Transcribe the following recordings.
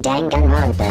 Danganronpa.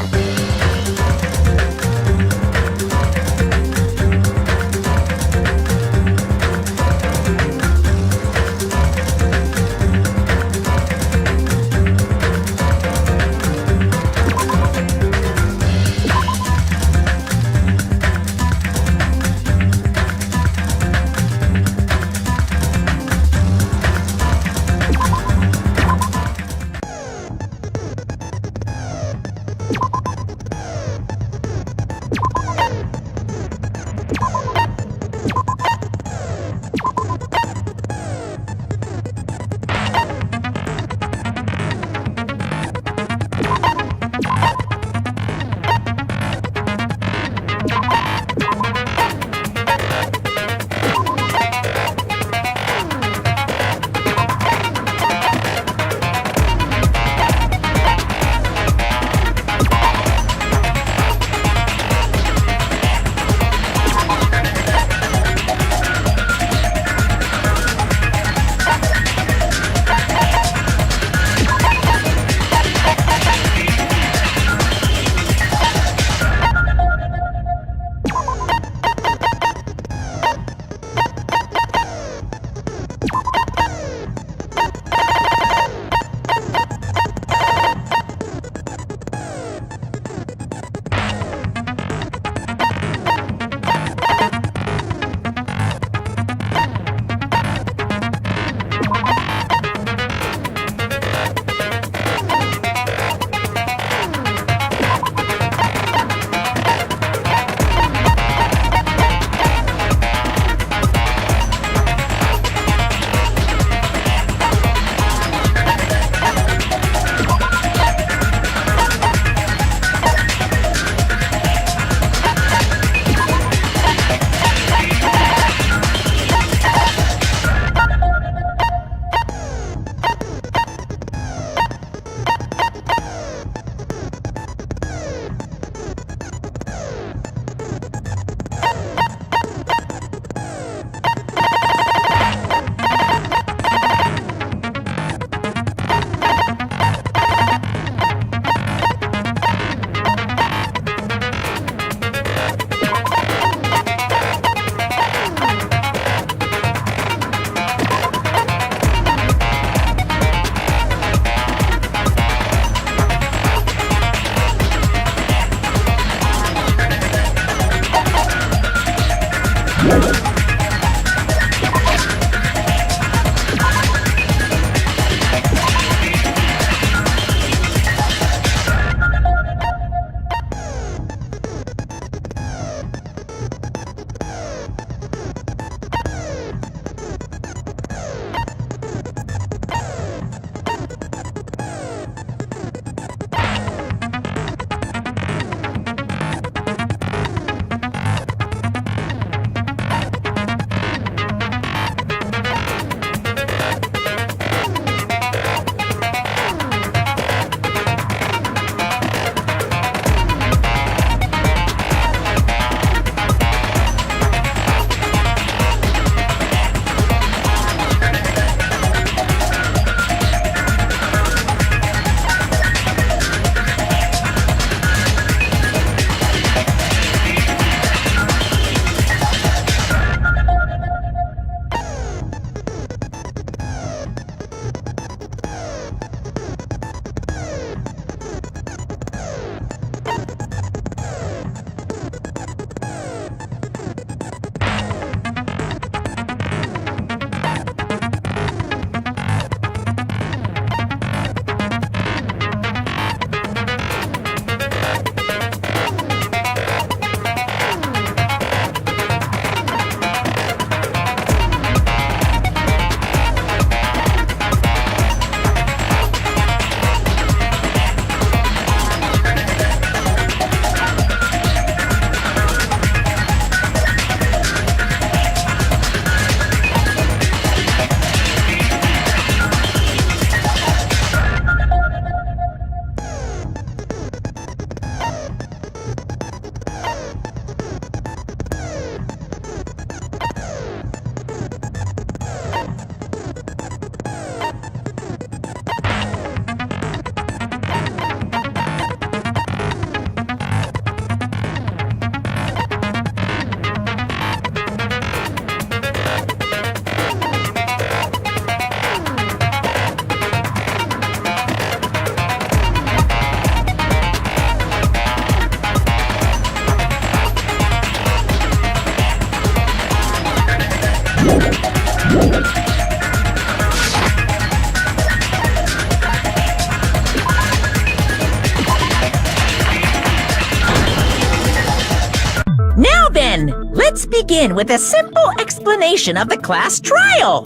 Let's begin with a simple explanation of the class trial.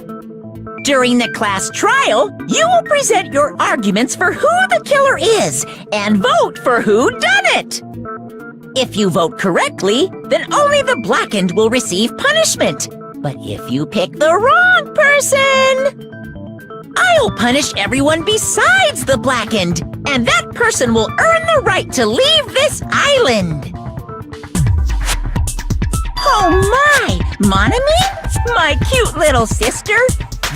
During the class trial, you will present your arguments for who the killer is and vote for who done it. If you vote correctly, then only the blackened will receive punishment. But if you pick the wrong person, I'll punish everyone besides the blackened, and that person will earn the right to leave this island. Oh my! Monami? My cute little sister?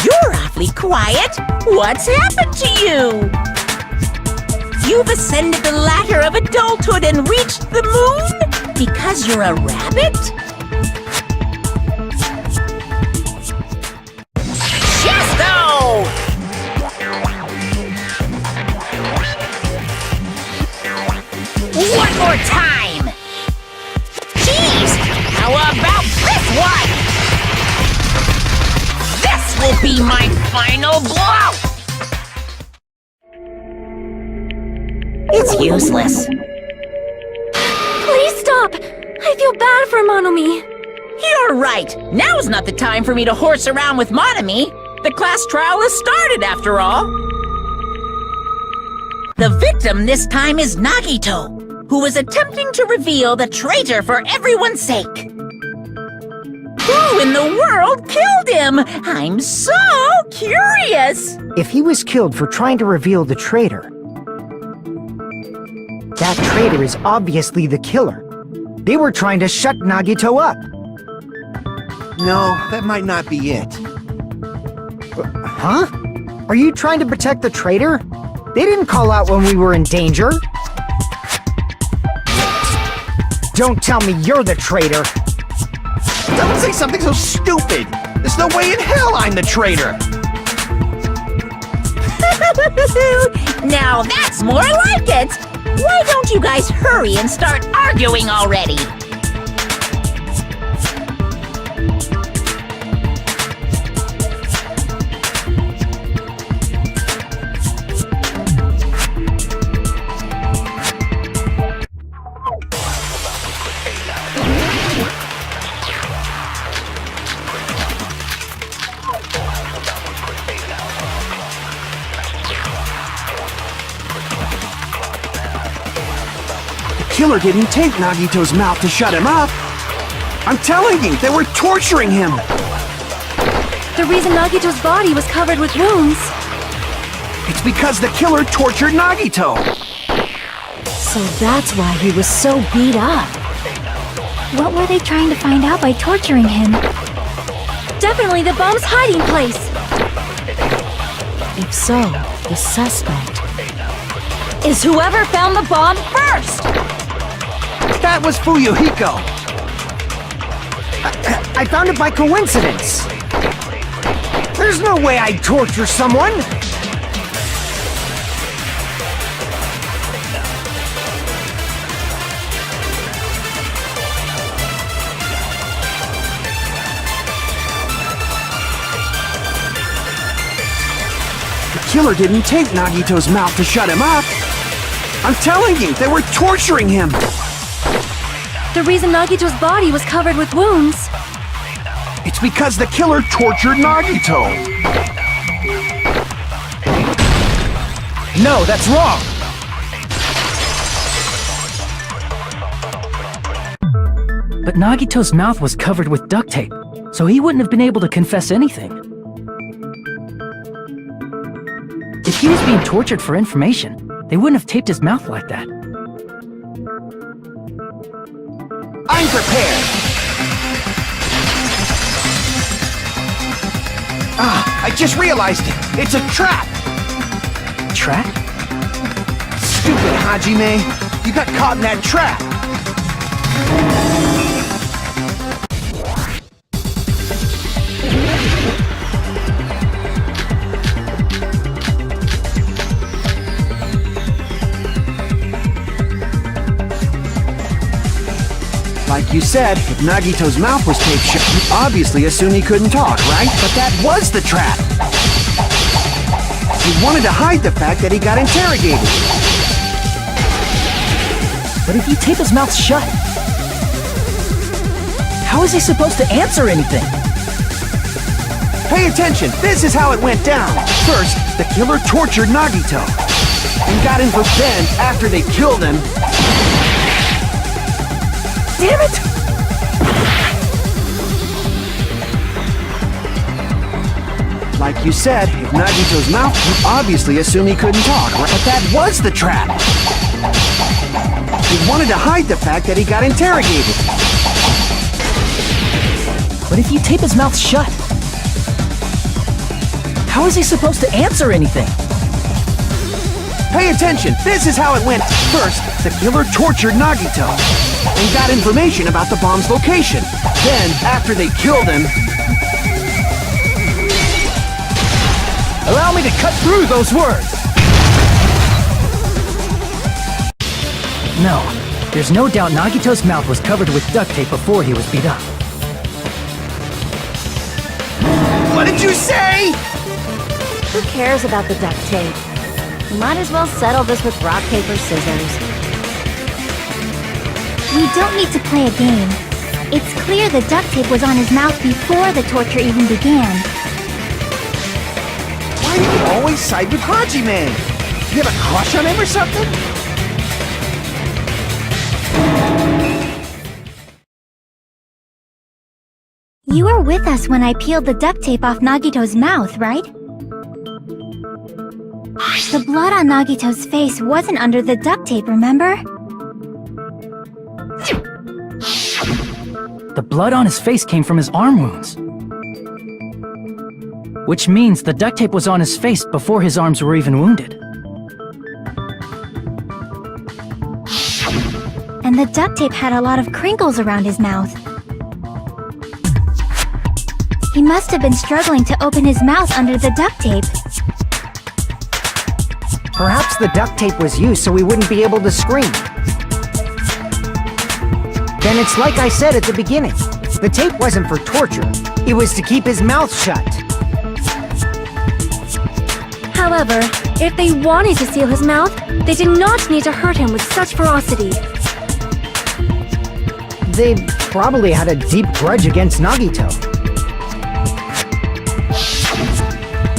You're awfully quiet. What's happened to you? You've ascended the ladder of adulthood and reached the moon? Because you're a rabbit? Chesto! One more time! Jeez! How about this one? This will be my final blow! It's useless. Please stop! I feel bad for Monomi. You're right. Now's not the time for me to horse around with Monomi. The class trial has started, after all. The victim this time is Nagito, who was attempting to reveal the traitor for everyone's sake. Who in the world killed him? I'm so curious. If he was killed for trying to reveal the traitor, that traitor is obviously the killer. They were trying to shut Nagito up. No, that might not be it. Huh? Are you trying to protect the traitor? They didn't call out when we were in danger. Don't tell me you're the traitor. Don't say something so stupid! There's no way in hell I'm the traitor! Now that's more like it! Why don't you guys hurry and start arguing already? The killer didn't take Nagito's mouth to shut him up. I'm telling you, they were torturing him. The reason Nagito's body was covered with wounds. It's because the killer tortured Nagito. So that's why he was so beat up. What were they trying to find out by torturing him? Definitely the bomb's hiding place. If so, the suspect is whoever found the bomb first! That was Fuyuhiko. I found it by coincidence. There's no way I'd torture someone. The killer didn't take Nagito's mouth to shut him up. I'm telling you, they were torturing him. The reason Nagito's body was covered with wounds. It's because the killer tortured Nagito. No, that's wrong. But Nagito's mouth was covered with duct tape, so he wouldn't have been able to confess anything. If he was being tortured for information, they wouldn't have taped his mouth like that. I'm prepared. I just realized it. It's a trap. Trap? Stupid Hajime. You got caught in that trap. Like you said, if Nagito's mouth was taped shut, you obviously assumed he couldn't talk, right? But that was the trap! He wanted to hide the fact that he got interrogated. But if you tape his mouth shut, How is he supposed to answer anything? Pay attention, this is how it went down. First, the killer tortured Nagito and got him for Ben after they killed him. Damn it! Like you said, if Nagito's mouth, you obviously assume he couldn't talk, right? But that was the trap. He wanted to hide the fact that he got interrogated. But if you tape his mouth shut, how is he supposed to answer anything? Pay attention, this is how it went. First, the killer tortured Nagito and got information about the bomb's location. Then, after they killed him, Allow me to cut through those words! No, there's no doubt Nagito's mouth was covered with duct tape before he was beat up. what did you say? Who cares about the duct tape? We might as well settle this with rock, paper, scissors. We don't need to play a game. It's clear the duct tape was on his mouth before the torture even began. Why do you always side with Haji-Man? You have a crush on him or something? You were with us when I peeled the duct tape off Nagito's mouth, right? The blood on Nagito's face wasn't under the duct tape, remember? The blood on his face came from his arm wounds. Which means the duct tape was on his face before his arms were even wounded. And the duct tape had a lot of crinkles around his mouth. He must have been struggling to open his mouth under the duct tape. Perhaps the duct tape was used so he wouldn't be able to scream. Then it's like I said at the beginning. The tape wasn't for torture. It was to keep his mouth shut. However, if they wanted to seal his mouth, they did not need to hurt him with such ferocity. They probably had a deep grudge against Nagito.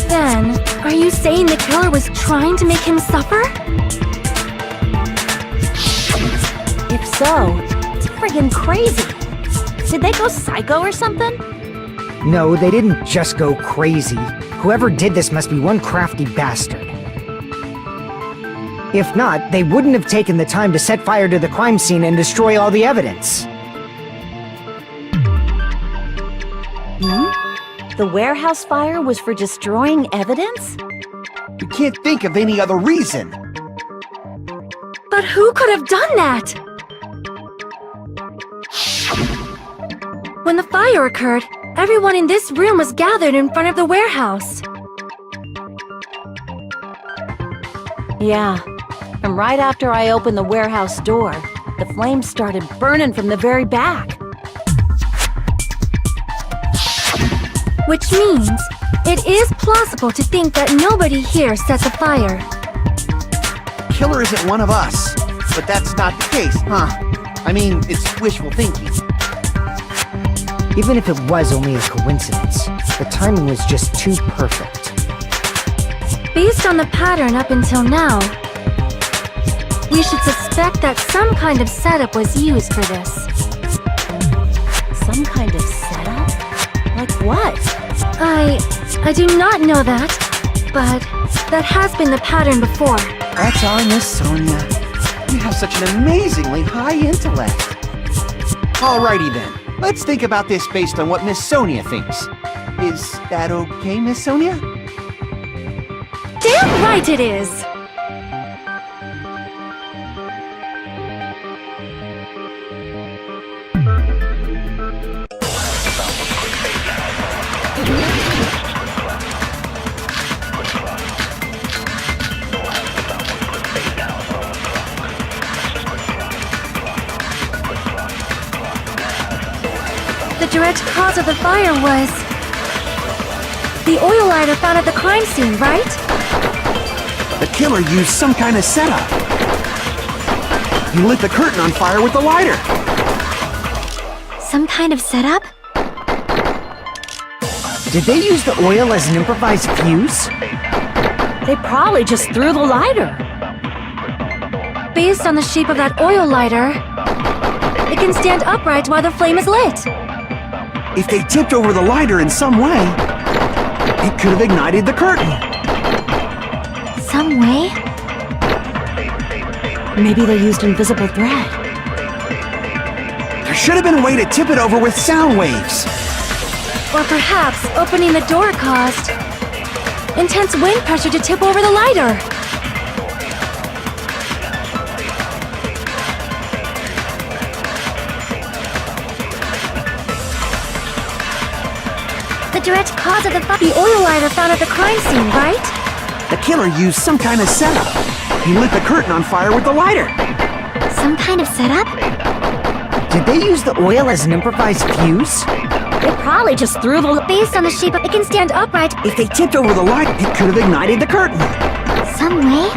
Then, are you saying the killer was trying to make him suffer? If so, it's friggin' crazy. Did they go psycho or something? No, they didn't just go crazy. Whoever did this must be one crafty bastard. If not, they wouldn't have taken the time to set fire to the crime scene and destroy all the evidence. The warehouse fire was for destroying evidence? We can't think of any other reason. But who could have done that? When the fire occurred, everyone in this room was gathered in front of the warehouse. Yeah. And right after I opened the warehouse door, the flames started burning from the very back. Which means, it is plausible to think that nobody here set the fire. Killer isn't one of us. But that's not the case, huh? I mean, it's wishful thinking. Even if it was only a coincidence, the timing was just too perfect. Based on the pattern up until now, we should suspect that some kind of setup was used for this. Some kind of setup? Like what? I do not know that, but that has been the pattern before. That's our Miss Sonia. You have such an amazingly high intellect. Alrighty then. Let's think about this based on what Miss Sonia thinks. Is that okay, Miss Sonia? Damn right it is! The direct cause of the fire was the oil lighter found at the crime scene, right? The killer used some kind of setup. He lit the curtain on fire with the lighter. Some kind of setup? Did they use the oil as an improvised fuse? They probably just threw the lighter. Based on the shape of that oil lighter, it can stand upright while the flame is lit. If they tipped over the lighter in some way, it could have ignited the curtain. Some way? Maybe they used invisible thread. There should have been a way to tip it over with sound waves. Or perhaps opening the door caused intense wind pressure to tip over the lighter. The direct cause of The oil lighter found at the crime scene, right? The killer used some kind of setup. He lit the curtain on fire with the lighter. Some kind of setup? Did they use the oil as an improvised fuse? They probably just threw the... Based on the shape of... It can stand upright. If they tipped over the light, it could have ignited the curtain. Some way?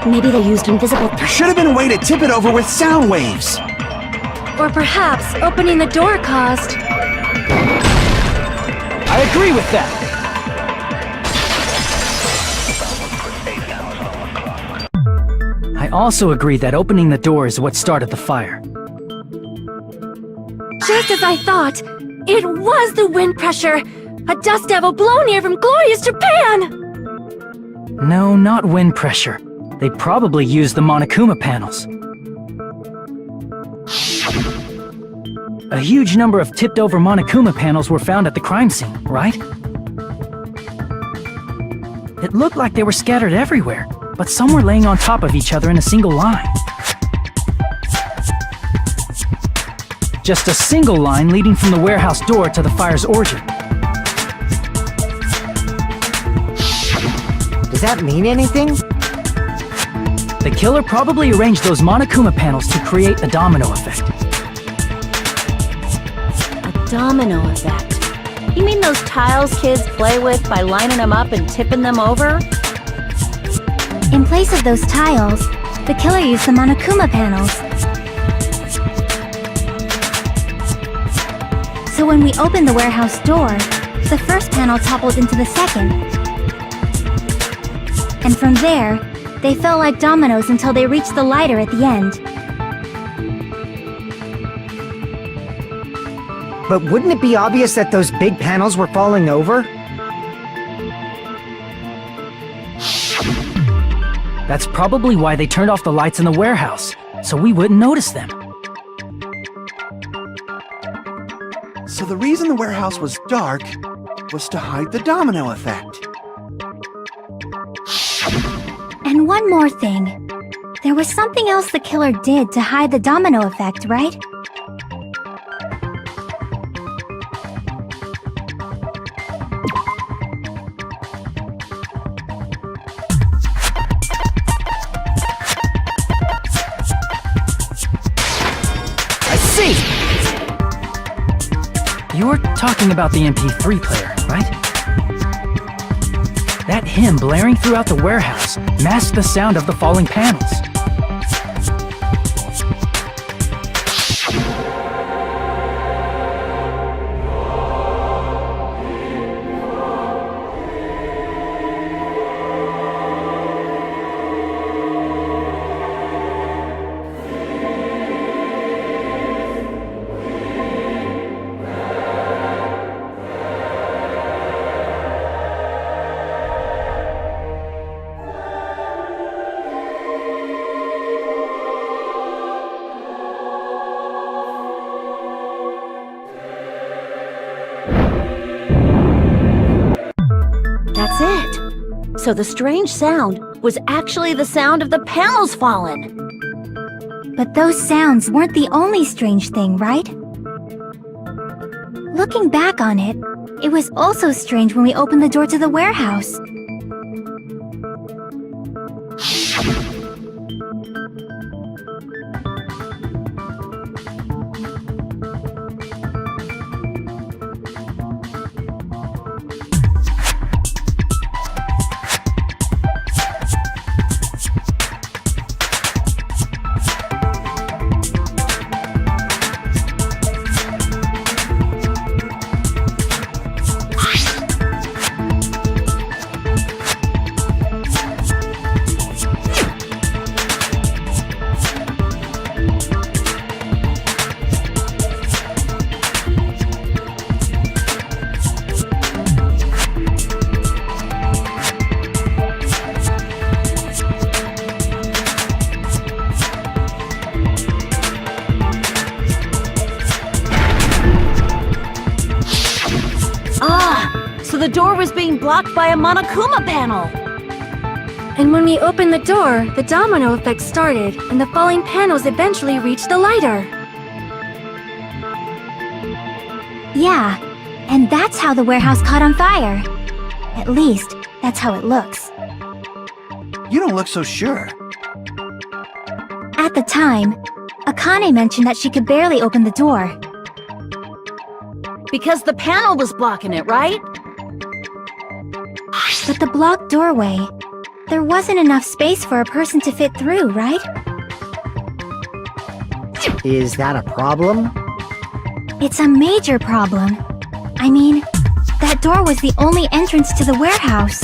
Maybe they used invisible... There should have been a way to tip it over with sound waves. Or perhaps opening the door caused... I agree with that. I also agree that opening the door is what started the fire. Just as I thought, it was the wind pressure! A dust devil blown here from glorious Japan! No, not wind pressure. They probably used the Monokuma panels. A huge number of tipped-over Monokuma panels were found at the crime scene, right? It looked like they were scattered everywhere, but some were laying on top of each other in a single line. Just a single line leading from the warehouse door to the fire's origin. Does that mean anything? The killer probably arranged those Monokuma panels to create a domino effect. Domino effect. You mean those tiles kids play with by lining them up and tipping them over? In place of those tiles, the killer used the Monokuma panels. So when we opened the warehouse door, the first panel toppled into the second. And from there, they fell like dominoes until they reached the lighter at the end. But wouldn't it be obvious that those big panels were falling over? That's probably why they turned off the lights in the warehouse, so we wouldn't notice them. So the reason the warehouse was dark was to hide the domino effect. And one more thing. There was something else the killer did to hide the domino effect, right? You're talking about the MP3 player, right? That hymn blaring throughout the warehouse masked the sound of the falling panels. That's it. So the strange sound was actually the sound of the panels falling. But those sounds weren't the only strange thing, right? Looking back on it, it was also strange when we opened the door to the warehouse. door was being blocked by a Monokuma panel. And when we opened the door, the domino effect started, and the falling panels eventually reached the lighter. Yeah, and that's how the warehouse caught on fire. At least, that's how it looks. You don't look so sure. At the time, Akane mentioned that she could barely open the door. Because the panel was blocking it, right? But the blocked doorway, there wasn't enough space for a person to fit through, right? Is that a problem? It's a major problem. I mean, that door was the only entrance to the warehouse.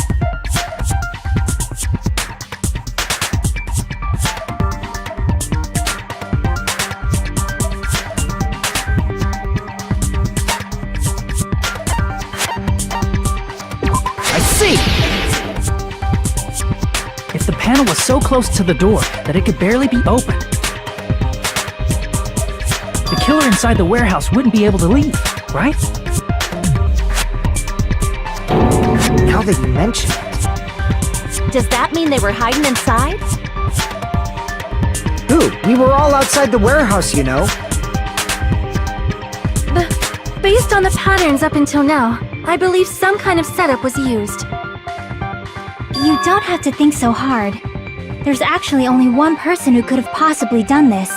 I see! If the panel was so close to the door that it could barely be opened, the killer inside the warehouse wouldn't be able to leave, right? Now that you mention it. Does that mean they were hiding inside? Who? We were all outside the warehouse, you know. Based on the patterns up until now, I believe some kind of setup was used. You don't have to think so hard. There's actually only one person who could have possibly done this.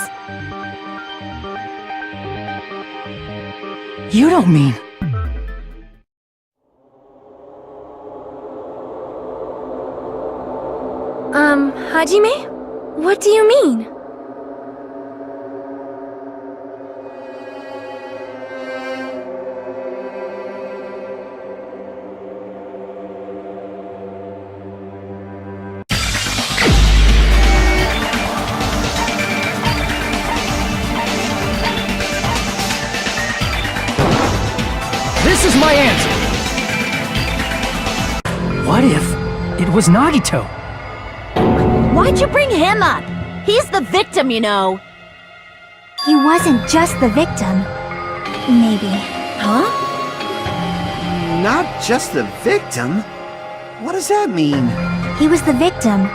You don't mean... Hajime? What do you mean? This is my answer! What if it was Nagito? Why'd you bring him up? He's the victim, you know. He wasn't just the victim. Maybe. Huh? Not just the victim? What does that mean? He was the victim.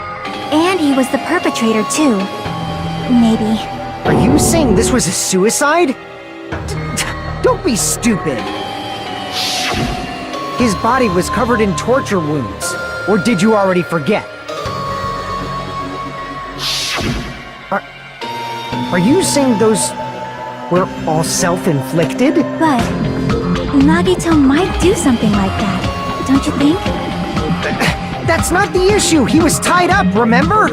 And he was the perpetrator, too. Maybe. Are you saying this was a suicide? Don't be stupid. His body was covered in torture wounds. Or did you already forget? Are you saying those were all self-inflicted? But Nagito might do something like that, don't you think? That's not the issue. He was tied up, remember?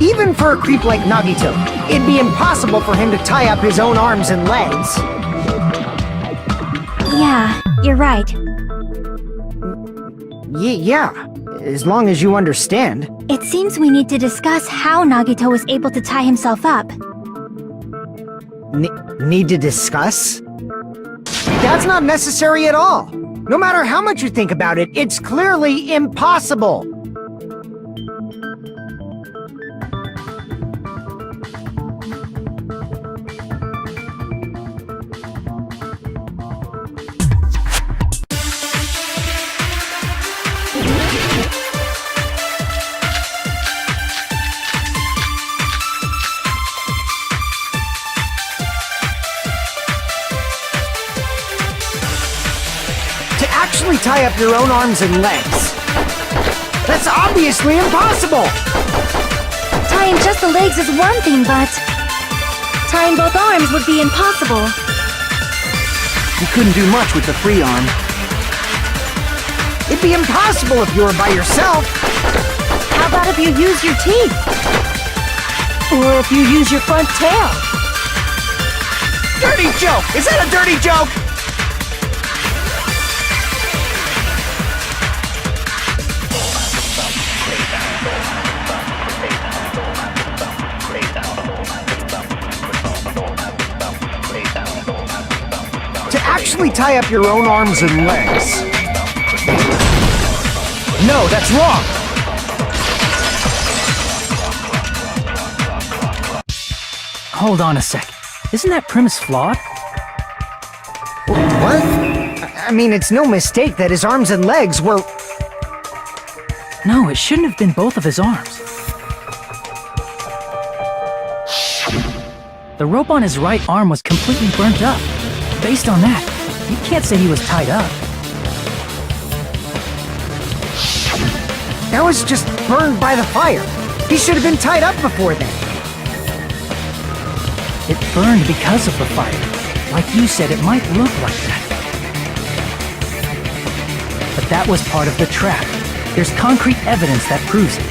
Even for a creep like Nagito, it'd be impossible for him to tie up his own arms and legs. Yeah, you're right. Yeah, as long as you understand. It seems we need to discuss how Nagito was able to tie himself up. Need to discuss? That's not necessary at all. No matter how much you think about it, it's clearly impossible. Actually tie up your own arms and legs. That's obviously impossible! Tying just the legs is one thing, but tying both arms would be impossible. You couldn't do much with the free arm. It'd be impossible if you were by yourself. How about if you use your teeth? Or if you use your front tail? Dirty joke! Is that a dirty joke? Actually tie up your own arms and legs. No, that's wrong! Hold on a sec. Isn't that premise flawed? What? I mean, it's no mistake that his arms and legs were... No, it shouldn't have been both of his arms. The rope on his right arm was completely burnt up. Based on that, you can't say he was tied up. That was just burned by the fire. He should have been tied up before then. It burned because of the fire. Like you said, it might look like that. But that was part of the trap. There's concrete evidence that proves it.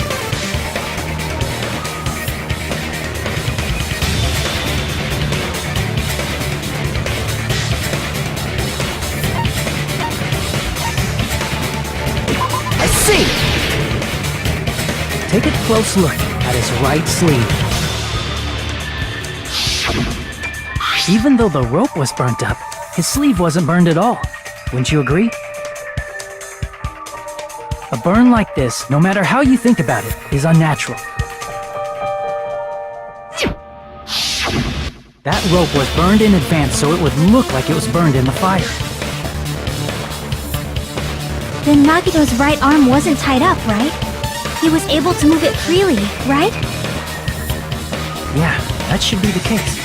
I see! Take a close look at his right sleeve. Even though the rope was burnt up, his sleeve wasn't burned at all. Wouldn't you agree? A burn like this, no matter how you think about it, is unnatural. That rope was burned in advance so it would look like it was burned in the fire. Then Nagito's right arm wasn't tied up, right? He was able to move it freely, right? Yeah, that should be the case.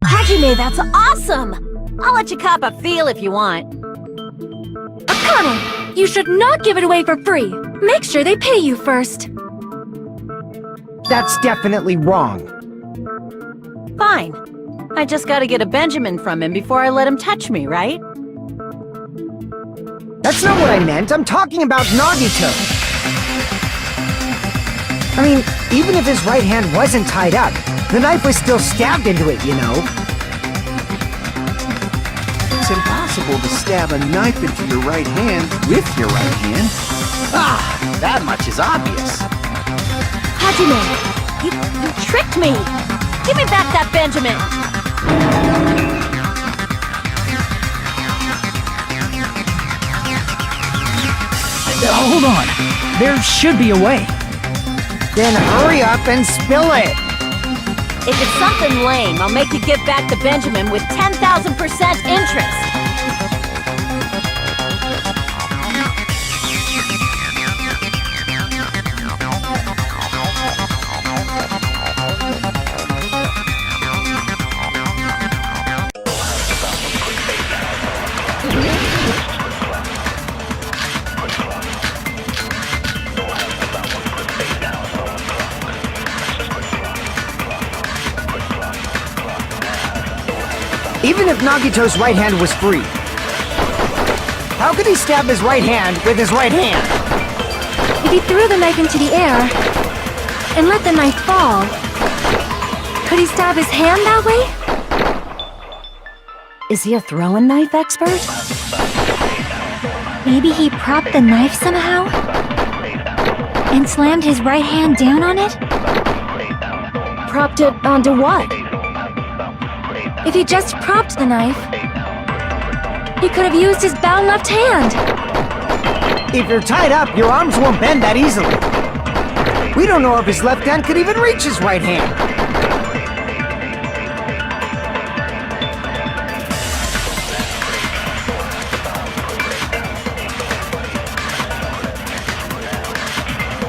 Hajime, that's awesome! I'll let you cop a feel if you want. Akane, you should not give it away for free. Make sure they pay you first. That's definitely wrong. Fine. I just gotta get a Benjamin from him before I let him touch me, right? That's not what I meant. I'm talking about Nagito. I mean, even if his right hand wasn't tied up, the knife was still stabbed into it, you know? It's impossible to stab a knife into your right hand with your right hand. Ah, that much is obvious. Hajime, you tricked me! Give me back that Benjamin! Hold on. There should be a way. Then hurry up and spill it! If it's something lame, I'll make you give back the Benjamin with 10,000% interest! Even if Nagito's right hand was free, how could he stab his right hand with his right hand? If he threw the knife into the air and let the knife fall, could he stab his hand that way? Is he a throwing knife expert? Maybe he propped the knife somehow? And slammed his right hand down on it? Propped it onto what? If he just propped the knife, he could have used his bound left hand. If you're tied up, your arms won't bend that easily. We don't know if his left hand could even reach his right hand.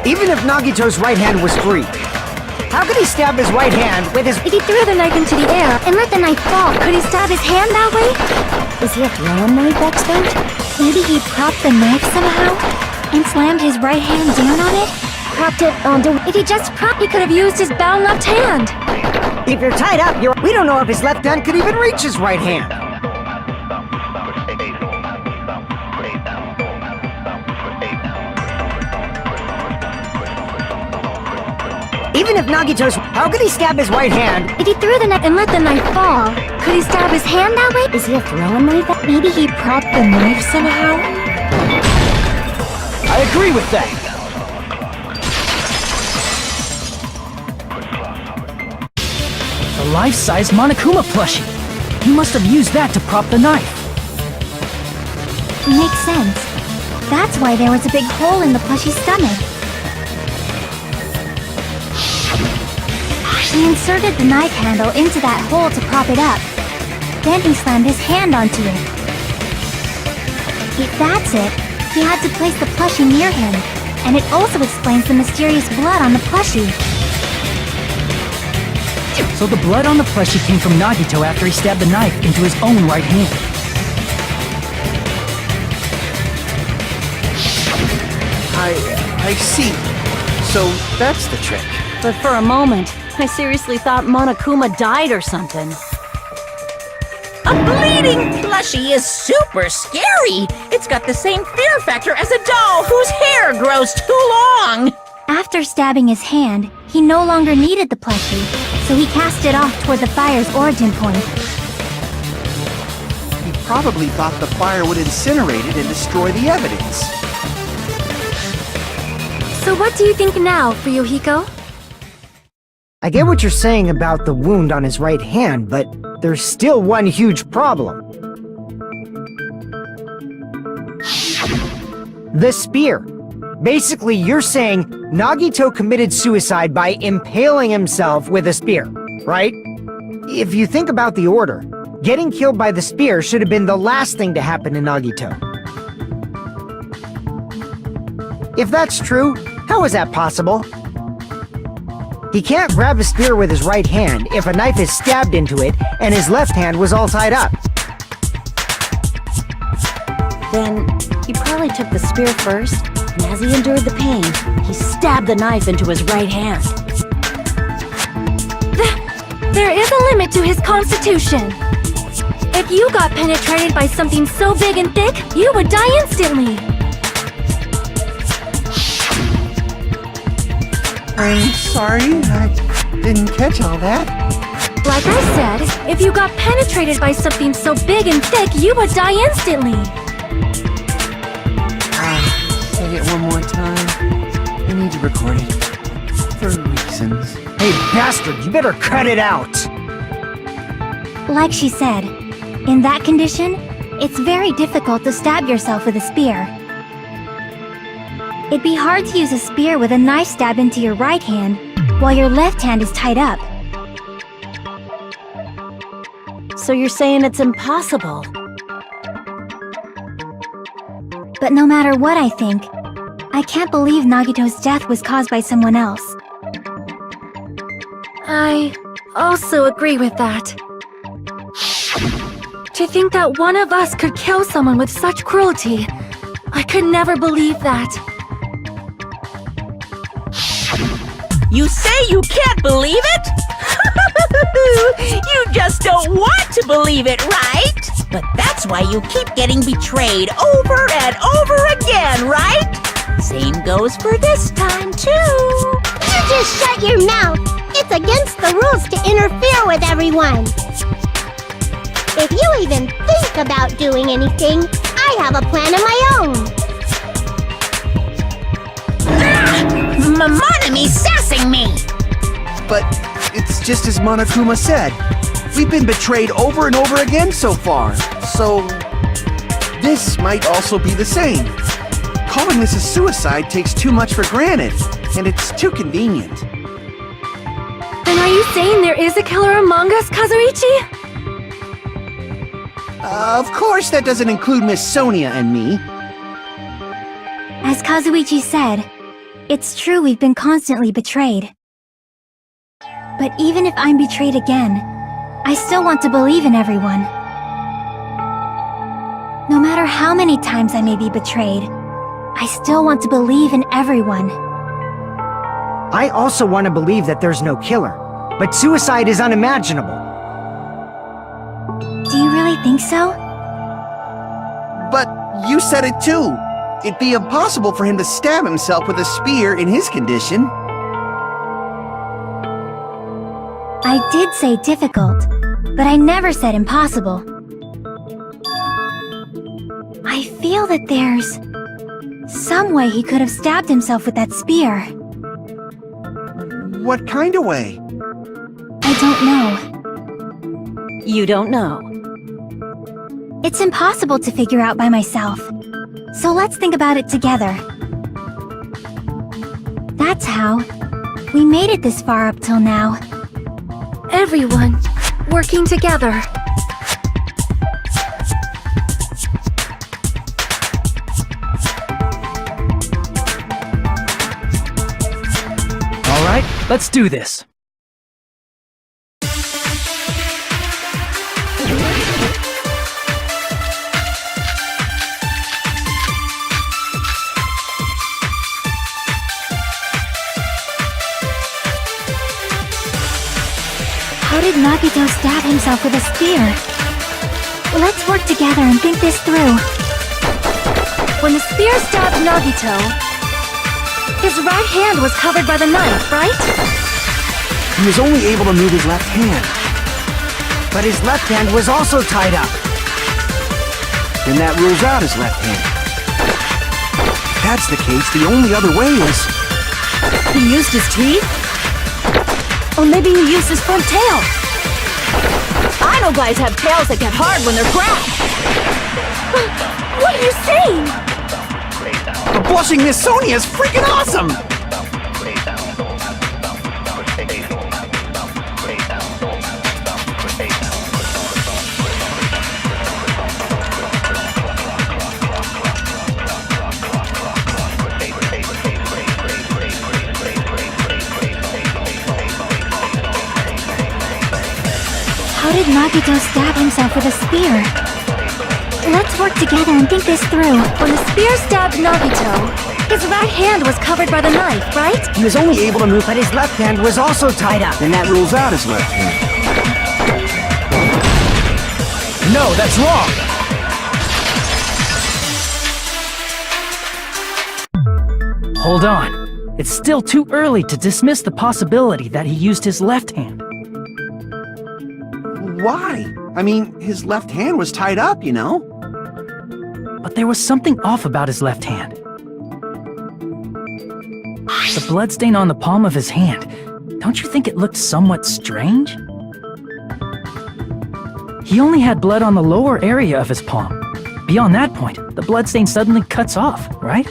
Even if Nagito's right hand was free, how could he stab his right hand with his... If he threw the knife into the air and let the knife fall, could he stab his hand that way? Is he a throwing knife expert? Maybe he propped the knife somehow? And slammed his right hand down on it? Propped it onto... If he just propped, he could have used his bound left hand. If you're tied up, we don't know if his left hand could even reach his right hand. Even if Nagito's... How could he stab his right hand? If he threw the knife and let the knife fall, could he stab his hand that way? Is he a throwing knife? Maybe he propped the knife somehow? I agree with that. The life-size Monokuma plushie. He must have used that to prop the knife. Makes sense. That's why there was a big hole in the plushie's stomach. He inserted the knife handle into that hole to prop it up. Then he slammed his hand onto it. That's it. He had to place the plushie near him. And it also explains the mysterious blood on the plushie. So the blood on the plushie came from Nagito after he stabbed the knife into his own right hand. I see. So that's the trick. But for a moment, I seriously thought Monokuma died or something. A bleeding plushie is super scary. It's got the same fear factor as a doll whose hair grows too long. After stabbing his hand, he no longer needed the plushie, so he cast it off toward the fire's origin point. He probably thought the fire would incinerate it and destroy the evidence. So what do you think now, Ryuhiko? I get what you're saying about the wound on his right hand, but there's still one huge problem. The spear. Basically, you're saying Nagito committed suicide by impaling himself with a spear, right? If you think about the order, getting killed by the spear should have been the last thing to happen to Nagito. If that's true, how is that possible? He can't grab a spear with his right hand if a knife is stabbed into it and his left hand was all tied up. Then, he probably took the spear first, and as he endured the pain, he stabbed the knife into his right hand. There is a limit to his constitution. If you got penetrated by something so big and thick, you would die instantly. I'm sorry, I didn't catch all that. Like I said, if you got penetrated by something so big and thick, you would die instantly. Say it one more time. I need to record it. For reasons. Hey, bastard, you better cut it out! Like she said, in that condition, it's very difficult to stab yourself with a spear. It'd be hard to use a spear with a knife stab into your right hand while your left hand is tied up. So you're saying it's impossible? But no matter what I think, I can't believe Nagito's death was caused by someone else. I also agree with that. To think that one of us could kill someone with such cruelty, I could never believe that. You say you can't believe it? You just don't want to believe it, right? But that's why you keep getting betrayed over and over again, right? Same goes for this time, too. You just shut your mouth. It's against the rules to interfere with everyone. If you even think about doing anything, I have a plan of my own. Monome's sassing me! But it's just as Monokuma said. We've been betrayed over and over again so far. So this might also be the same. Calling this a suicide takes too much for granted, and it's too convenient. Then are you saying there is a killer among us, Kazuichi? Of course that doesn't include Miss Sonia and me. As Kazuichi said, it's true we've been constantly betrayed. But even if I'm betrayed again, I still want to believe in everyone. No matter how many times I may be betrayed, I still want to believe in everyone. I also want to believe that there's no killer, but suicide is unimaginable. Do you really think so? But you said it too. It'd be impossible for him to stab himself with a spear in his condition. I did say difficult, but I never said impossible. I feel that there's some way he could have stabbed himself with that spear. What kind of way? I don't know. You don't know. It's impossible to figure out by myself. So let's think about it together. That's how we made it this far up till now. Everyone working together. Alright, let's do this. How did Nagito stab himself with a spear? Let's work together and think this through. When the spear stabbed Nagito, his right hand was covered by the knife, right? He was only able to move his left hand. But his left hand was also tied up. Then that rules out his left hand. If that's the case, the only other way is... He used his teeth? Or maybe he used his front tail. I know guys have tails that get hard when they're grabbed. What are you saying? The blushing Miss Sonia is freaking awesome! How did Nagito stab himself with a spear? Let's work together and think this through. When the spear stabbed Nagito, his right hand was covered by the knife, right? He was only able to move... But his left hand was also tied up. Then that rules out his left hand. No, that's wrong! Hold on. It's still too early to dismiss the possibility that he used his left hand. Why? I mean, his left hand was tied up, you know? But there was something off about his left hand. The bloodstain on the palm of his hand. Don't you think it looked somewhat strange? He only had blood on the lower area of his palm. Beyond that point, the bloodstain suddenly cuts off, right?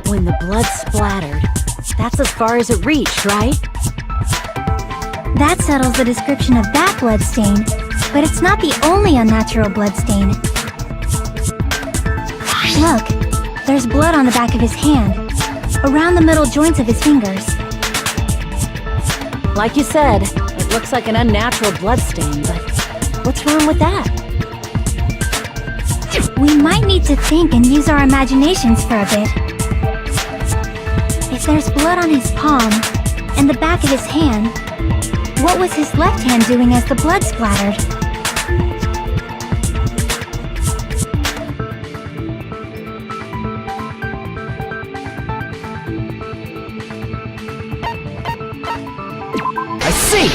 When the blood splattered, that's as far as it reached, right? That settles the description of that bloodstain, but it's not the only unnatural bloodstain. Look, there's blood on the back of his hand, around the middle joints of his fingers. Like you said, it looks like an unnatural bloodstain, but what's wrong with that? We might need to think and use our imaginations for a bit. If there's blood on his palm and the back of his hand, what was his left hand doing as the blood splattered? I see!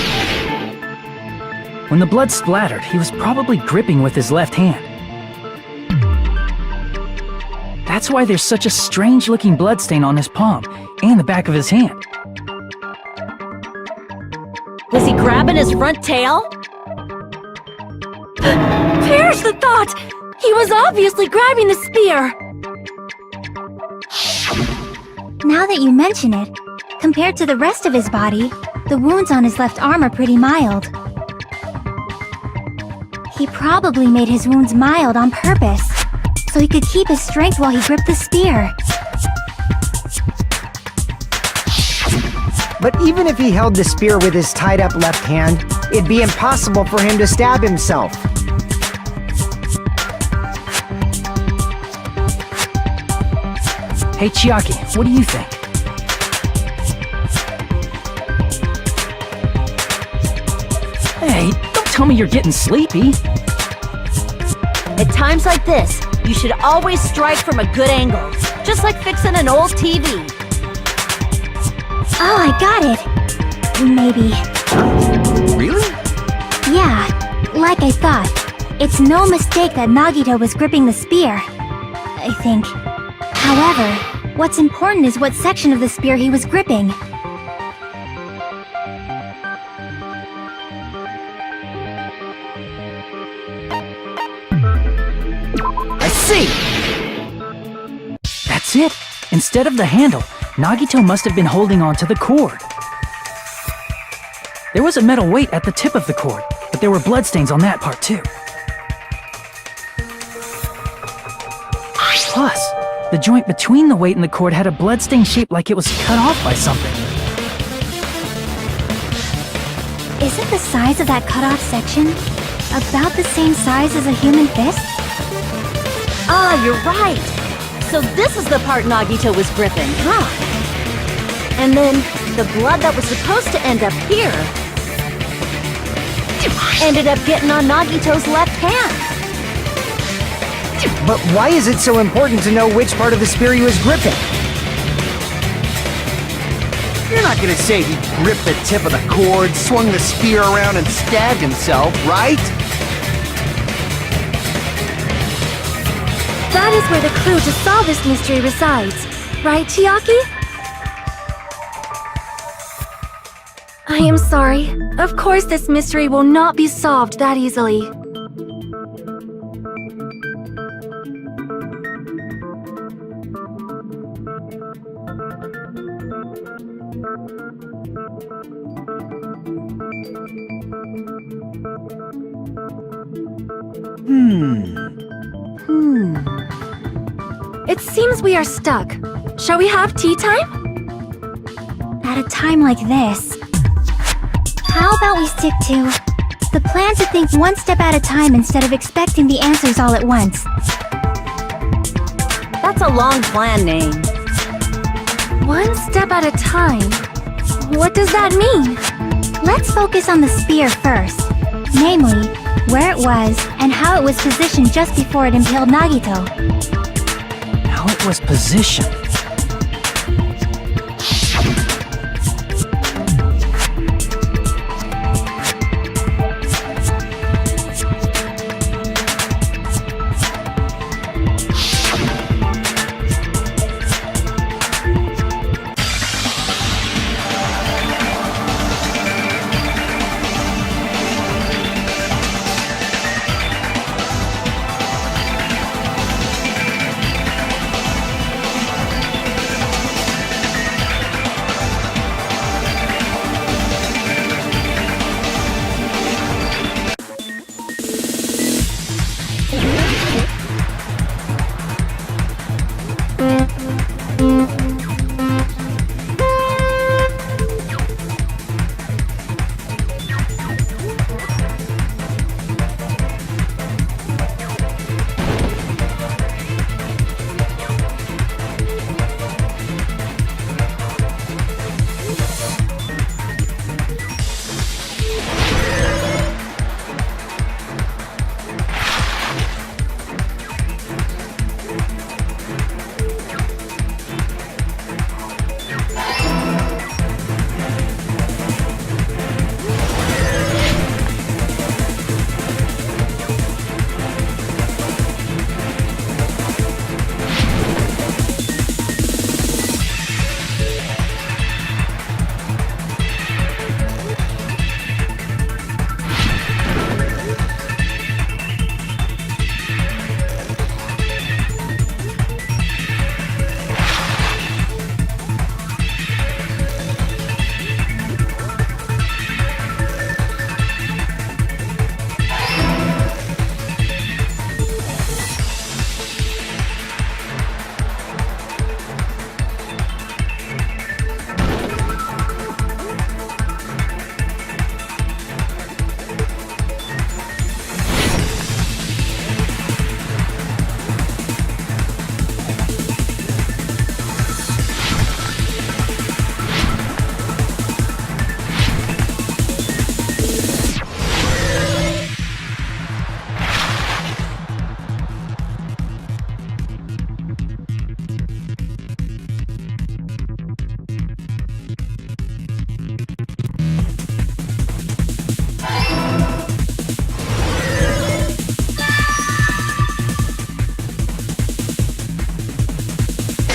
When the blood splattered, he was probably gripping with his left hand. That's why there's such a strange-looking bloodstain on his palm and the back of his hand. Was he grabbing his front tail? Perish the thought! He was obviously grabbing the spear! Now that you mention it, compared to the rest of his body, the wounds on his left arm are pretty mild. He probably made his wounds mild on purpose, so he could keep his strength while he gripped the spear. But even if he held the spear with his tied-up left hand, it'd be impossible for him to stab himself. Hey Chiaki, what do you think? Hey, don't tell me you're getting sleepy. At times like this, you should always strike from a good angle, just like fixing an old TV. Oh, I got it! Maybe. Really? Yeah, like I thought. It's no mistake that Nagito was gripping the spear, I think. However, what's important is what section of the spear he was gripping. I see! That's it! Instead of the handle, Nagito must have been holding on to the cord. There was a metal weight at the tip of the cord, but there were bloodstains on that part too. Plus, The joint between the weight and the cord had a bloodstain shaped like it was cut off by something. Isn't the size of that cut-off section about the same size as a human fist? Ah, you're right. So this is the part Nagito was gripping, huh? And then the blood that was supposed to end up here ended up getting on Nagito's left hand. But why is it so important to know which part of the spear he was gripping? You're not gonna say he gripped the tip of the cord, swung the spear around, and stabbed himself, right? That is where the clue to solve this mystery resides. Right, Chiaki? I am sorry. Of course this mystery will not be solved that easily. It seems we are stuck. Shall we have tea time? At a time like this, how about we stick to the plan to think one step at a time instead of expecting the answers all at once? That's a long plan name. One step at a time? What does that mean? Let's focus on the spear first. Namely, where it was and how it was positioned just before it impaled Nagito. How it was positioned.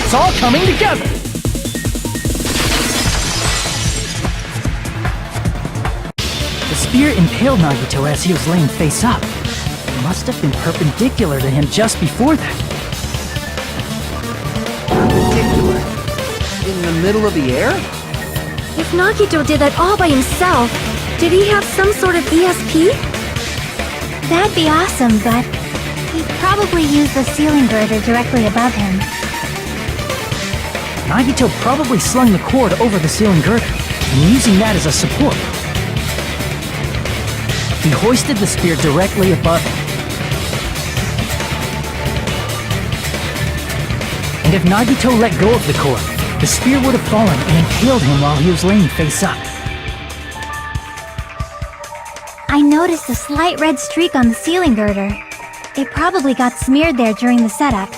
It's all coming together! The spear impaled Nagito as he was laying face up. It must have been perpendicular to him just before that. Perpendicular? In the middle of the air? If Nagito did that all by himself, did he have some sort of ESP? That'd be awesome, but he'd probably use the ceiling girder directly above him. Nagito probably slung the cord over the ceiling girder, and using that as a support. He hoisted the spear directly above him. And if Nagito let go of the cord, the spear would have fallen and impaled him while he was laying face up. I noticed a slight red streak on the ceiling girder. It probably got smeared there during the setup.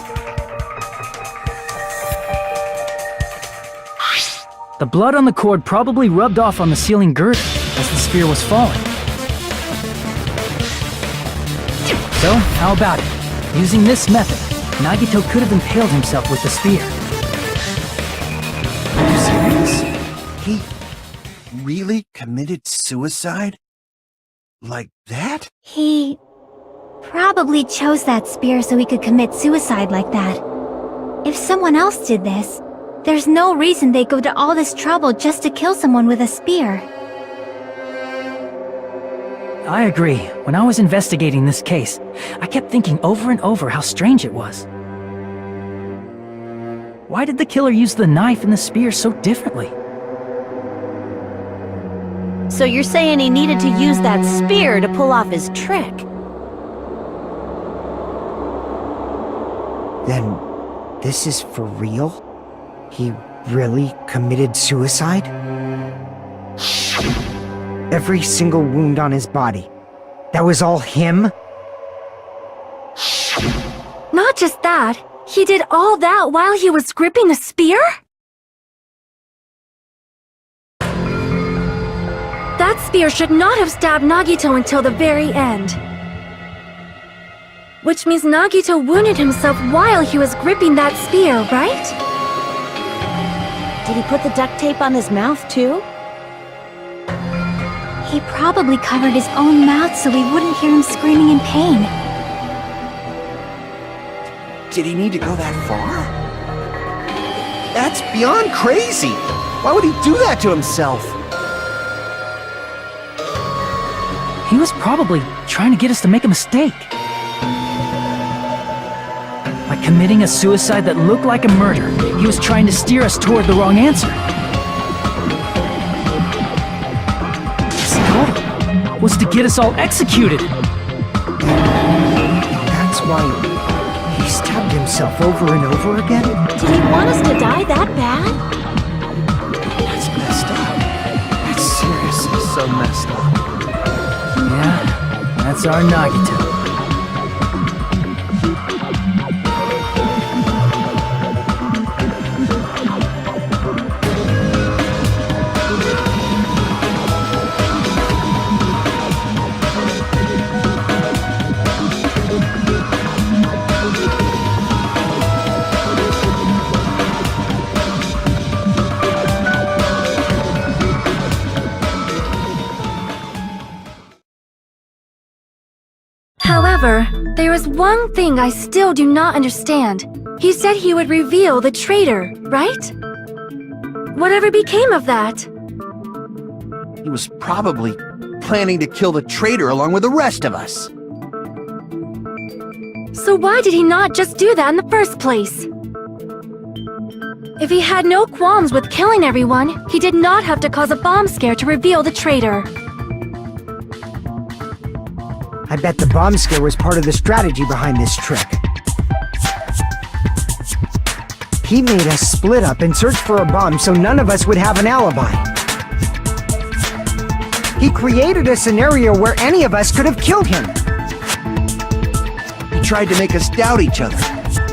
The blood on the cord probably rubbed off on the ceiling girder as the spear was falling. So, how about it? Using this method, Nagito could have impaled himself with the spear. Are you serious? He really committed suicide? Like that? He probably chose that spear so he could commit suicide like that. If someone else did this, there's no reason they'd go to all this trouble just to kill someone with a spear. I agree. When I was investigating this case, I kept thinking over and over how strange it was. Why did the killer use the knife and the spear so differently? So you're saying he needed to use that spear to pull off his trick? Then, this is for real? He really committed suicide? Every single wound on his body. That was all him? Not just that, he did all that while he was gripping the spear? That spear should not have stabbed Nagito until the very end. Which means Nagito wounded himself while he was gripping that spear, right? Did he put the duct tape on his mouth too? He probably covered his own mouth so we wouldn't hear him screaming in pain. Did he need to go that far? That's beyond crazy! Why would he do that to himself? He was probably trying to get us to make a mistake. By committing a suicide that looked like a murder, he was trying to steer us toward the wrong answer. His goal was to get us all executed. That's why he stabbed himself over and over again? Did he want us to die that bad? That's messed up. That's seriously so messed up. Yeah, that's our Nagito. However, there is one thing I still do not understand. He said he would reveal the traitor, right? Whatever became of that? He was probably planning to kill the traitor along with the rest of us. So why did he not just do that in the first place? If he had no qualms with killing everyone, he did not have to cause a bomb scare to reveal the traitor. I bet the bomb scare was part of the strategy behind this trick. He made us split up and search for a bomb so none of us would have an alibi. He created a scenario where any of us could have killed him. He tried to make us doubt each other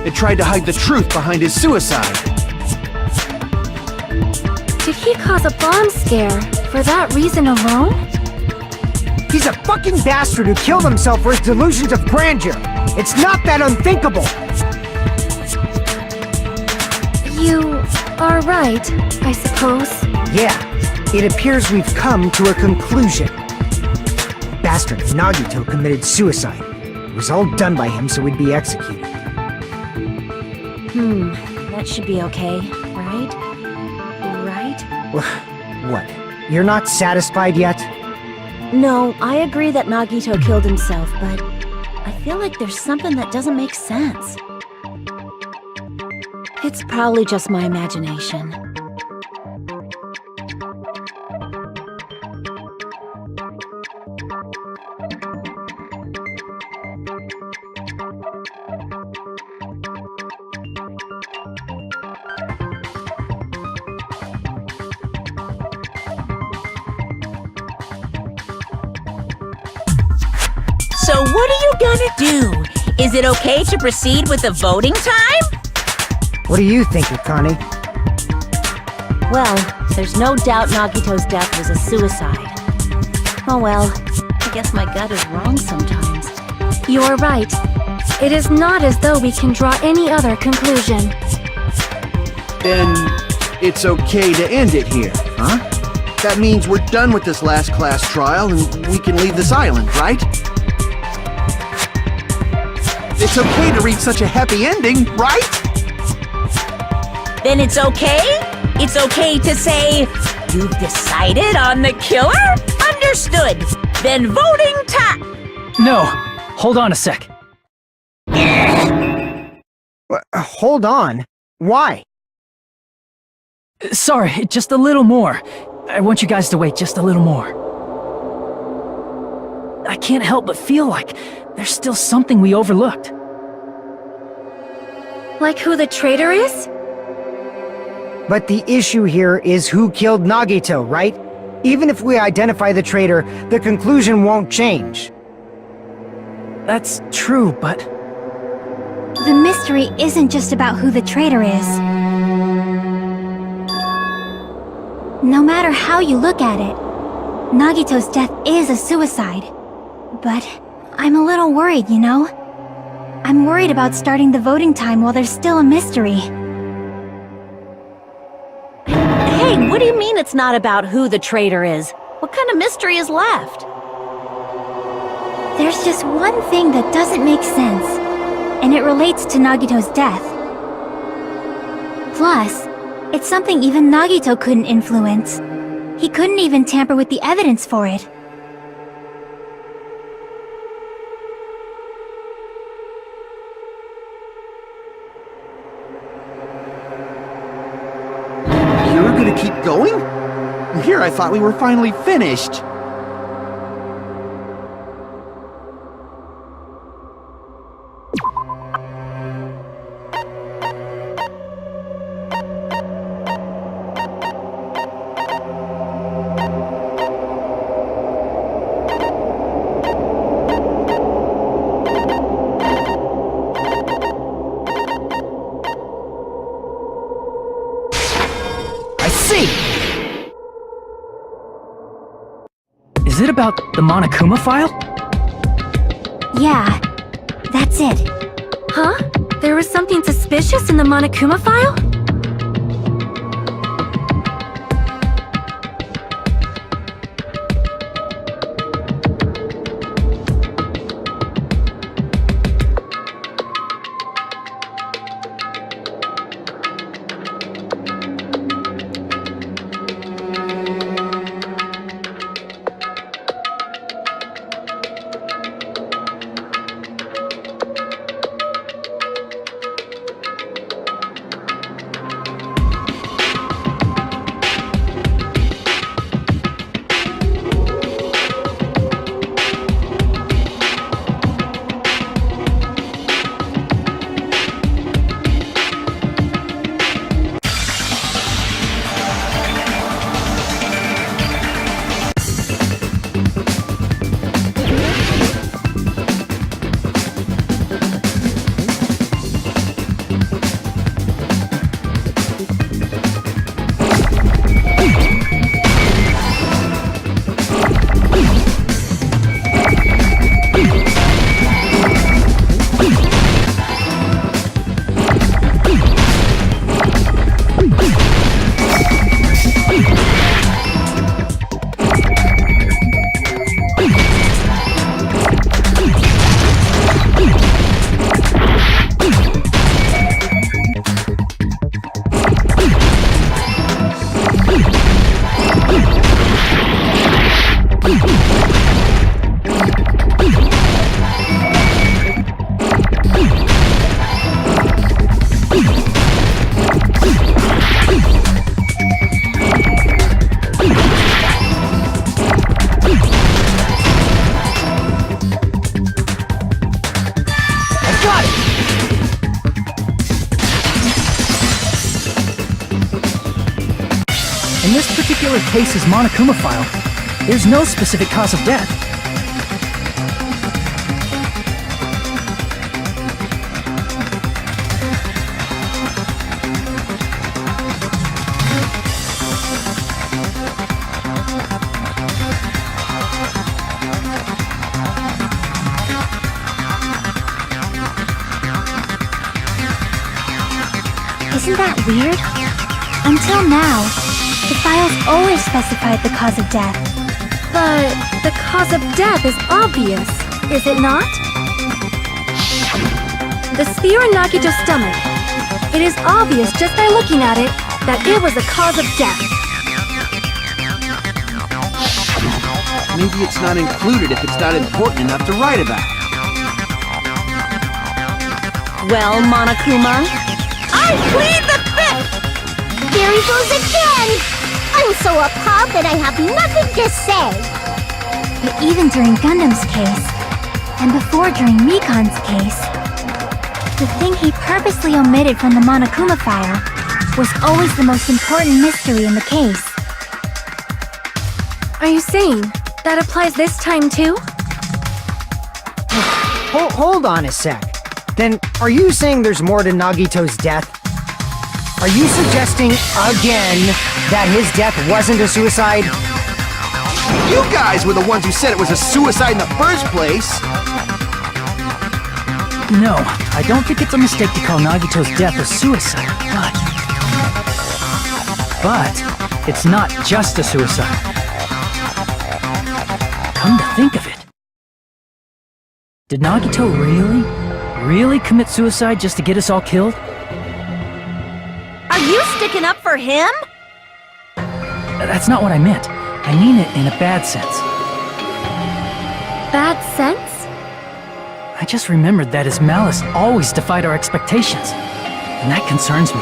and tried to hide the truth behind his suicide. Did he cause a bomb scare for that reason alone? He's a fucking bastard who killed himself for his delusions of grandeur. It's not that unthinkable. You are right, I suppose. Yeah, it appears we've come to a conclusion. Bastard Nagito committed suicide. It was all done by him so he'd be executed. That should be okay, right? Right? What? You're not satisfied yet? No, I agree that Nagito killed himself, but I feel like there's something that doesn't make sense. It's probably just my imagination. So what are you gonna do? Is it okay to proceed with the voting time? What do you think, Akane? Well, there's no doubt Nagito's death was a suicide. Oh well, I guess my gut is wrong sometimes. You're right. It is not as though we can draw any other conclusion. Then it's okay to end it here, huh? That means we're done with this last class trial and we can leave this island, right? It's okay to reach such a happy ending, right? Then it's okay? It's okay to say, you've decided on the killer? Understood. Then voting time. No! Hold on a sec. Hold on. Why? Sorry, just a little more. I want you guys to wait just a little more. I can't help but feel like there's still something we overlooked. Like who the traitor is? But the issue here is who killed Nagito, right? Even if we identify the traitor, the conclusion won't change. That's true, but... The mystery isn't just about who the traitor is. No matter how you look at it, Nagito's death is a suicide. But I'm a little worried, you know? I'm worried about starting the voting time while there's still a mystery. Hey, what do you mean it's not about who the traitor is? What kind of mystery is left? There's just one thing that doesn't make sense, and it relates to Nagito's death. Plus, it's something even Nagito couldn't influence. He couldn't even tamper with the evidence for it. You're gonna keep going? Here I thought we were finally finished. Is it about the Monokuma file? Yeah, that's it. Huh? There was something suspicious in the Monokuma file? In this particular case's Monokuma file, there's no specific cause of death. Isn't that weird? Until now, the files always specified the cause of death. But the cause of death is obvious, is it not? The spear in Nagito's stomach. It is obvious just by looking at it that it was the cause of death. Maybe it's not included if it's not important enough to write about. Well, Monokuma, I plead the fifth! There he goes again! I'm so appalled that I have nothing to say. But even during Gundam's case, and before during Mikan's case, the thing he purposely omitted from the Monokuma file was always the most important mystery in the case. Are you saying that applies this time too? Hold on a sec. Then, are you saying there's more to Nagito's death? Are you suggesting, again, that his death wasn't a suicide? You guys were the ones who said it was a suicide in the first place! No, I don't think it's a mistake to call Nagito's death a suicide, but it's not just a suicide. Come to think of it. Did Nagito really commit suicide just to get us all killed? are you sticking up for him? That's not what I meant. I mean it in a bad sense. Bad sense? I just remembered that his malice always defied our expectations, and that concerns me.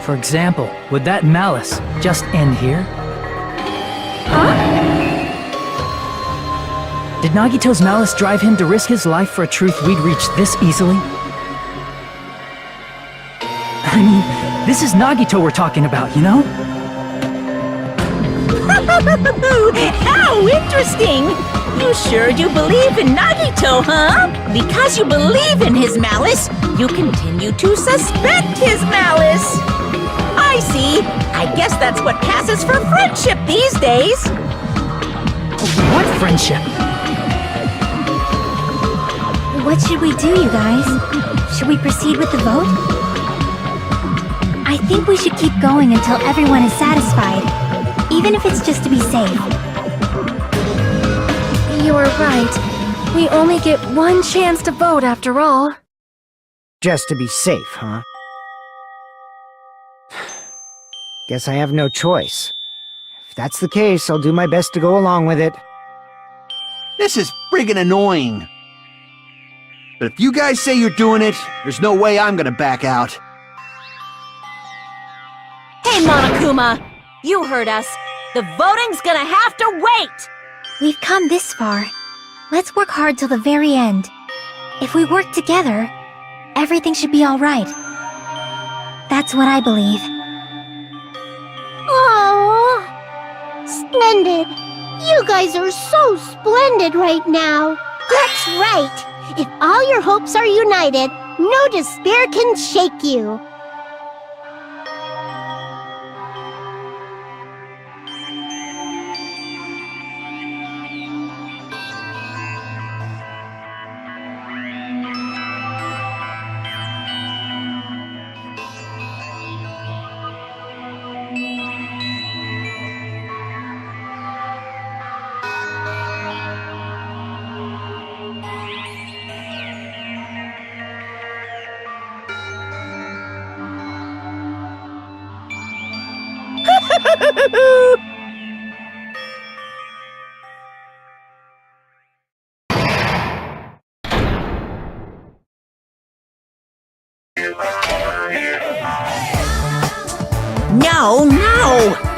For example, would that malice just end here? Did Nagito's malice drive him to risk his life for a truth we'd reach this easily? I mean, this is Nagito we're talking about, you know? How interesting! You sure do believe in Nagito, huh? Because you believe in his malice, you continue to suspect his malice. I see. I guess that's what passes for friendship these days. What friendship? What should we do, you guys? Should we proceed with the vote? I think we should keep going until everyone is satisfied, even if it's just to be safe. You're right. We only get one chance to vote after all. Just to be safe, huh? Guess I have no choice. If that's the case, I'll do my best to go along with it. This is friggin' annoying. But if you guys say you're doing it, there's no way I'm gonna back out. Hey, Monokuma! You heard us. The voting's gonna have to wait! We've come this far. Let's work hard till the very end. If we work together, everything should be all right. That's what I believe. Aww. Splendid. You guys are so splendid right now. That's right. If all your hopes are united, no despair can shake you. No, no!